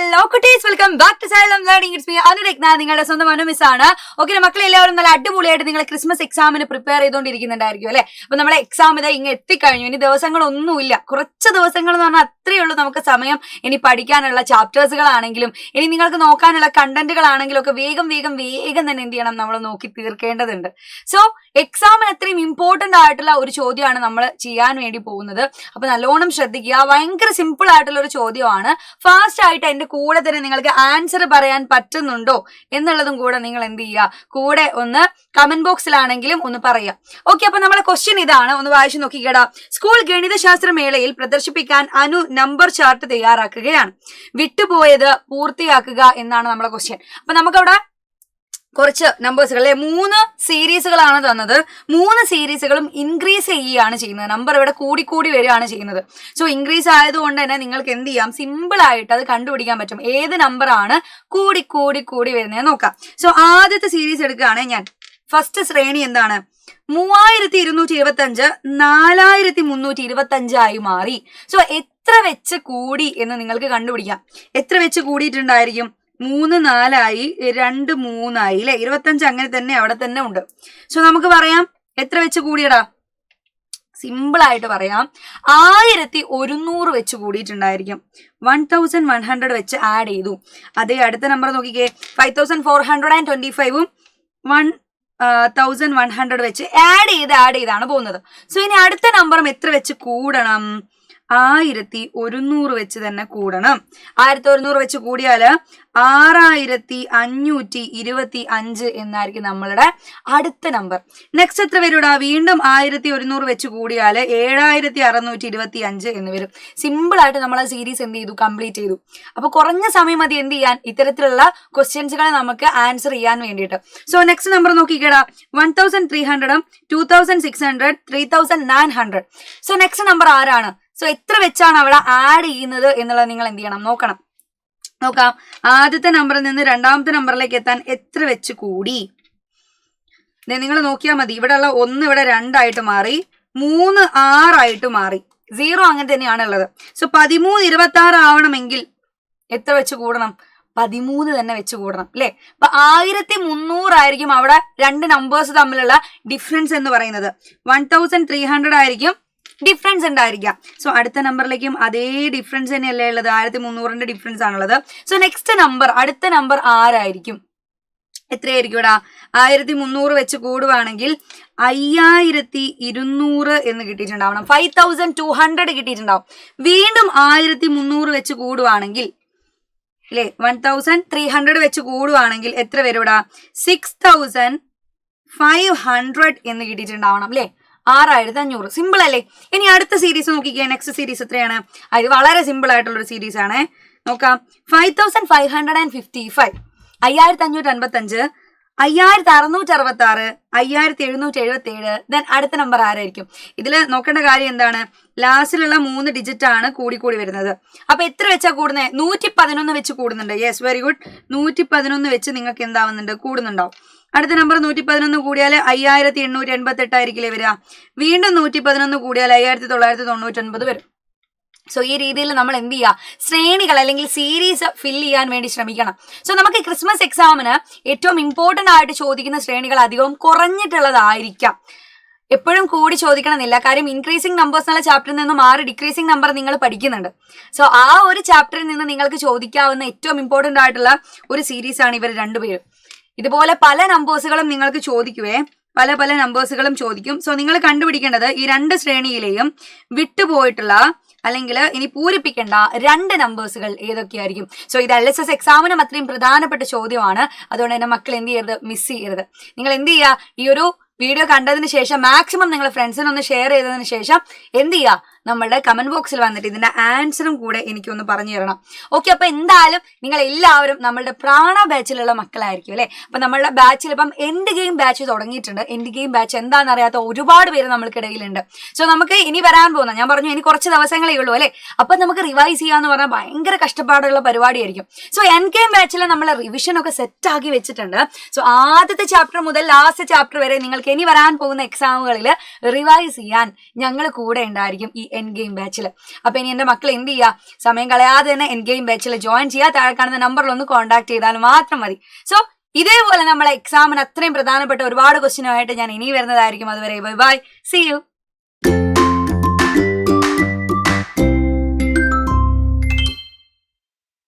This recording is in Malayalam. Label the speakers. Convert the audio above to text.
Speaker 1: ഹലോ കുട്ടീസ്, welcome back to Xylem learning. It's me Anuragna, നിങ്ങളുടെ സ്വന്തം അനുമിസ് ആണ്. ഓക്കെ മക്കളെ, എല്ലാവരും നല്ല അടിപൊളിയായിട്ട് നിങ്ങൾ ക്രിസ്മസ് എക്സാമിന് പ്രിപ്പയർ ചെയ്തുകൊണ്ടിരിക്കുന്നുണ്ടായിരിക്കും അല്ലെ. അപ്പൊ നമ്മളെ എക്സാം ഇതാ ഇങ്ങനെ എത്തിക്കഴിഞ്ഞു. ഇനി ദിവസങ്ങളൊന്നുമില്ല, കുറച്ച് ദിവസങ്ങൾ എന്ന് പറഞ്ഞാൽ അത്രയേ ഉള്ളൂ നമുക്ക് സമയം. ഇനി പഠിക്കാനുള്ള ചാപ്റ്റേഴ്സുകളാണെങ്കിലും ഇനി നിങ്ങൾക്ക് നോക്കാനുള്ള കണ്ടന്റുകളാണെങ്കിലും ഒക്കെ വേഗം തന്നെ എന്ത് ചെയ്യണം, നമ്മൾ നോക്കി തീർക്കേണ്ടതുണ്ട്. സോ എക്സാമിന് അത്രയും ഇമ്പോർട്ടന്റ് ആയിട്ടുള്ള ഒരു ചോദ്യമാണ് നമ്മൾ ചെയ്യാൻ വേണ്ടി പോകുന്നത്. അപ്പൊ നല്ലോണം ശ്രദ്ധിക്കുക. ഭയങ്കര സിമ്പിൾ ആയിട്ടുള്ള ഒരു ചോദ്യമാണ്. ഫാസ്റ്റ് ആയിട്ട് എന്റെ കൂടെ തന്നെ നിങ്ങൾക്ക് ആൻസർ പറയാൻ പറ്റുന്നുണ്ടോ എന്നുള്ളതും കൂടെ നിങ്ങൾ എന്ത് ചെയ്യുക, കൂടെ ഒന്ന് കമന്റ് ബോക്സിലാണെങ്കിലും ഒന്ന് പറയുക. ഓക്കെ, അപ്പൊ നമ്മുടെ ക്വസ്റ്റ്യൻ ഇതാണ്, ഒന്ന് വായിച്ചു നോക്കിക്കേടാ. സ്കൂൾ ഗണിതശാസ്ത്ര മേളയിൽ പ്രദർശിപ്പിക്കാൻ അനു നമ്പർ ചാർട്ട് തയ്യാറാക്കുകയാണ്. വിട്ടുപോയത് പൂർത്തിയാക്കുക എന്നാണ് നമ്മുടെ ക്വസ്റ്റ്യൻ. അപ്പൊ നമുക്കവിടെ കുറച്ച് നമ്പേഴ്സുകൾ 3 സീരീസുകളാണ് തന്നത്. 3 സീരീസുകളും ഇൻക്രീസ് ചെയ്യുകയാണ് ചെയ്യുന്നത്. നമ്പർ ഇവിടെ കൂടി വരികയാണ് ചെയ്യുന്നത്. സോ ഇൻക്രീസ് ആയതുകൊണ്ട് തന്നെ നിങ്ങൾക്ക് എന്ത് ചെയ്യാം, സിമ്പിൾ ആയിട്ട് അത് കണ്ടുപിടിക്കാൻ പറ്റും. ഏത് നമ്പറാണ് കൂടി വരുന്നത് നോക്കാം. സോ ആദ്യത്തെ സീരീസ് എടുക്കുകയാണെങ്കിൽ ഞാൻ ഫസ്റ്റ് ശ്രേണി എന്താണ്, 3225 4325 ആയി മാറി. സോ എത്ര വെച്ച് കൂടി എന്ന് നിങ്ങൾക്ക് കണ്ടുപിടിക്കാം. എത്ര വെച്ച് കൂടിയിട്ടുണ്ടായിരിക്കും? 3 4 ആയി, 2 3 ആയി അല്ലെ. 25 അങ്ങനെ തന്നെ അവിടെ തന്നെ ഉണ്ട്. സോ നമുക്ക് പറയാം എത്ര വെച്ച് കൂടിയടാ. സിമ്പിൾ ആയിട്ട് പറയാം, 1100 വെച്ച് കൂടിയിട്ടുണ്ടായിരിക്കും. 1100 വെച്ച് ആഡ് ചെയ്തു. അതേ അടുത്ത നമ്പർ നോക്കിക്കേ, 5425ഉം 1100 വെച്ച് ആഡ് ചെയ്താണ് പോകുന്നത്. സോ ഇനി അടുത്ത നമ്പറും എത്ര വെച്ച് കൂടണം? 1100 വെച്ച് തന്നെ കൂടണം. 1100 വെച്ച് കൂടിയാല് 6525 എന്നായിരിക്കും നമ്മളുടെ അടുത്ത നമ്പർ. നെക്സ്റ്റ് എത്ര വരൂടാ? വീണ്ടും 1100 വെച്ച് കൂടിയാല് 7625 എന്ന് വരും. സിമ്പിൾ ആയിട്ട് നമ്മൾ ആ സീരീസ് എന്ത് ചെയ്തു, കംപ്ലീറ്റ് ചെയ്തു. അപ്പൊ കുറഞ്ഞ സമയം മതി എന്ത് ചെയ്യാൻ, ഇത്തരത്തിലുള്ള ക്വസ്റ്റ്യൻസുകളെ നമുക്ക് ആൻസർ ചെയ്യാൻ വേണ്ടിയിട്ട്. സോ നെക്സ്റ്റ് നമ്പർ നോക്കിക്കേടാ, 1300, 2600, 3900. സോ നെക്സ്റ്റ് നമ്പർ ആരാണ്? സോ എത്ര വെച്ചാണ് അവിടെ ആഡ് ചെയ്യുന്നത് എന്നുള്ളത് നിങ്ങൾ എന്ത് ചെയ്യണം, നോക്കാം. ആദ്യത്തെ നമ്പറിൽ നിന്ന് രണ്ടാമത്തെ നമ്പറിലേക്ക് എത്താൻ എത്ര വെച്ച് കൂടി? നിങ്ങൾ നോക്കിയാൽ മതി. ഇവിടെ ഉള്ള 1 ഇവിടെ 2 ആയിട്ട് മാറി, 3 6 ആയിട്ട് മാറി, 0 അങ്ങനെ തന്നെയാണ് ഉള്ളത്. സോ 13 26 ആവണമെങ്കിൽ എത്ര വെച്ച് കൂടണം? 13 തന്നെ വെച്ച് കൂടണം അല്ലെ. അപ്പൊ 1300 ആയിരിക്കും അവിടെ രണ്ട് നമ്പേഴ്സ് തമ്മിലുള്ള ഡിഫറൻസ് എന്ന് പറയുന്നത്. 1300 ആയിരിക്കും ഡിഫറൻസ് ഉണ്ടായിരിക്കാം. സോ അടുത്ത നമ്പറിലേക്കും അതേ ഡിഫറൻസ് തന്നെയല്ലേ ഉള്ളത്, 1300ന്റെ ഡിഫറൻസ് ആണുള്ളത്. സോ നെക്സ്റ്റ് നമ്പർ, അടുത്ത നമ്പർ ആരായിരിക്കും? എത്രയായിരിക്കും ഇവിടെ? 1300 വെച്ച് കൂടുവാണെങ്കിൽ 5200 എന്ന് കിട്ടിയിട്ടുണ്ടാവണം. 5200 കിട്ടിയിട്ടുണ്ടാവും. വീണ്ടും 1300 വെച്ച് കൂടുവാണെങ്കിൽ അല്ലെ, 1300 വെച്ച് കൂടുവാണെങ്കിൽ എത്ര വരും ഇവിടെ? 6500 എന്ന് കിട്ടിയിട്ടുണ്ടാവണം അല്ലെ. 6500. സിമ്പിൾ അല്ലേ? ഇനി അടുത്ത സീരീസ് നോക്കിക്കേ. നെക്സ്റ്റ് സീരീസ് എത്രയാണ്? അത് വളരെ സിമ്പിൾ ആയിട്ടുള്ള ഒരു സീരീസ് ആണ്. നോക്കാം. 5555, 5555, 5666, 5777. ദെൻ അടുത്ത നമ്പർ ആരായിരിക്കും? ഇതിൽ നോക്കേണ്ട കാര്യം എന്താണ്, ലാസ്റ്റിലുള്ള 3 ഡിജിറ്റ് ആണ് കൂടി വരുന്നത്. അപ്പൊ എത്ര വെച്ചാ കൂടുന്നത്? 111 വെച്ച് കൂടുന്നുണ്ട്. Yes, very good. 111 വെച്ച് നിങ്ങൾക്ക് എന്താവുന്നുണ്ട്, കൂടുന്നുണ്ടാവും. അടുത്ത നമ്പർ 111 കൂടിയാൽ 5888 ആയിരിക്കില്ലേ വരിക. വീണ്ടും 111 കൂടിയാൽ 5999 വരും. സോ ഈ രീതിയിൽ നമ്മൾ എന്ത് ചെയ്യുക, ശ്രേണികൾ അല്ലെങ്കിൽ സീരീസ് ഫില്ല് ചെയ്യാൻ വേണ്ടി ശ്രമിക്കണം. സോ നമുക്ക് ക്രിസ്മസ് എക്സാമിന് ഏറ്റവും ഇമ്പോർട്ടന്റ് ആയിട്ട് ചോദിക്കുന്ന ശ്രേണികൾ അധികവും കുറഞ്ഞിട്ടുള്ളതായിരിക്കാം. എപ്പോഴും കൂടി ചോദിക്കണമെന്നില്ല. കാര്യം ഇൻക്രീസിംഗ് നമ്പേഴ്സ് എന്നുള്ള ചാപ്റ്ററിൽ നിന്ന് മാറി ഡിക്രീസിംഗ് നമ്പർ നിങ്ങൾ പഠിക്കുന്നുണ്ട്. സോ ആ ഒരു ചാപ്റ്ററിൽ നിന്ന് നിങ്ങൾക്ക് ചോദിക്കാവുന്ന ഏറ്റവും ഇമ്പോർട്ടന്റ് ആയിട്ടുള്ള ഒരു സീരീസ് ആണ് ഇവർ രണ്ടുപേരും. ഇതുപോലെ പല നമ്പേഴ്സുകളും നിങ്ങൾക്ക് ചോദിക്കുവേ, പല നമ്പേഴ്സുകളും ചോദിക്കും. സോ നിങ്ങൾ കണ്ടുപിടിക്കേണ്ടത് ഈ 2 ശ്രേണിയിലെയും വിട്ടുപോയിട്ടുള്ള അല്ലെങ്കിൽ ഇനി പൂരിപ്പിക്കേണ്ട 2 നമ്പേഴ്സുകൾ ഏതൊക്കെയായിരിക്കും. സോ ഇത് LSS എക്സാമിനും അത്രയും പ്രധാനപ്പെട്ട ചോദ്യമാണ്. അതുകൊണ്ട് തന്നെ മക്കൾ എന്ത് ചെയ്യരുത്, മിസ് ചെയ്യരുത്. നിങ്ങൾ എന്ത് ചെയ്യുക, ഈ ഒരു വീഡിയോ കണ്ടതിന് ശേഷം മാക്സിമം നിങ്ങൾ ഫ്രണ്ട്സിനൊന്ന് ഷെയർ ചെയ്തതിന് ശേഷം എന്ത് ചെയ്യുക, നമ്മളുടെ കമന്റ് ബോക്സിൽ വന്നിട്ട് ഇതിന്റെ ആൻസറും കൂടെ എനിക്കൊന്ന് പറഞ്ഞു തരണം. ഓക്കെ, അപ്പൊ എന്തായാലും നിങ്ങൾ എല്ലാവരും നമ്മളുടെ പ്രാണ ബാച്ചിലുള്ള മക്കളായിരിക്കും അല്ലെ. അപ്പൊ നമ്മളുടെ ബാച്ചിൽ ഇപ്പം എൻഡ് ഗെയിം ബാച്ച് തുടങ്ങിയിട്ടുണ്ട്. എൻഡ് ഗെയിം ബാച്ച് എന്താണെന്ന് അറിയാത്ത ഒരുപാട് പേര് നമ്മൾക്കിടയിലുണ്ട്. സോ നമുക്ക് ഇനി വരാൻ പോകുന്ന, ഞാൻ പറഞ്ഞു ഇനി കുറച്ച് ദിവസങ്ങളേ ഉള്ളൂ അല്ലെ. അപ്പൊ നമുക്ക് റിവൈസ് ചെയ്യാന്ന് പറഞ്ഞാൽ ഭയങ്കര കഷ്ടപ്പാടുള്ള പരിപാടിയായിരിക്കും. സോ എൻഡ് ഗെയിം ബാച്ചിൽ നമ്മൾ റിവിഷൻ ഒക്കെ സെറ്റ് ആക്കി വെച്ചിട്ടുണ്ട്. സോ ആദ്യത്തെ ചാപ്റ്റർ മുതൽ ലാസ്റ്റ് ചാപ്റ്റർ വരെ നിങ്ങൾക്ക് ഇനി വരാൻ പോകുന്ന എക്സാമുകളിൽ റിവൈസ് ചെയ്യാൻ ഞങ്ങൾ കൂടെ ഉണ്ടായിരിക്കും. ഈ എൻ ഗെയിം ബാച്ചിൽ. അപ്പൊ ഇനി എന്റെ മക്കൾ എന്ത് ചെയ്യുക, സമയം കളയാതെ തന്നെ എൻ ഗെയിം ബാച്ചിൽ ജോയിൻ ചെയ്യുക. താഴെ കാണുന്ന നമ്പറിൽ ഒന്ന് കോൺടാക്ട് ചെയ്താൽ മാത്രം മതി. സോ ഇതേപോലെ നമ്മളെ എക്സാമിന് അത്രയും പ്രധാനപ്പെട്ട ഒരുപാട് ക്വസ്റ്റ്യനുമായിട്ട് ഞാൻ ഇനി വരുന്നതായിരിക്കും. അതുവരെ ബൈ ബൈ, സീ യു.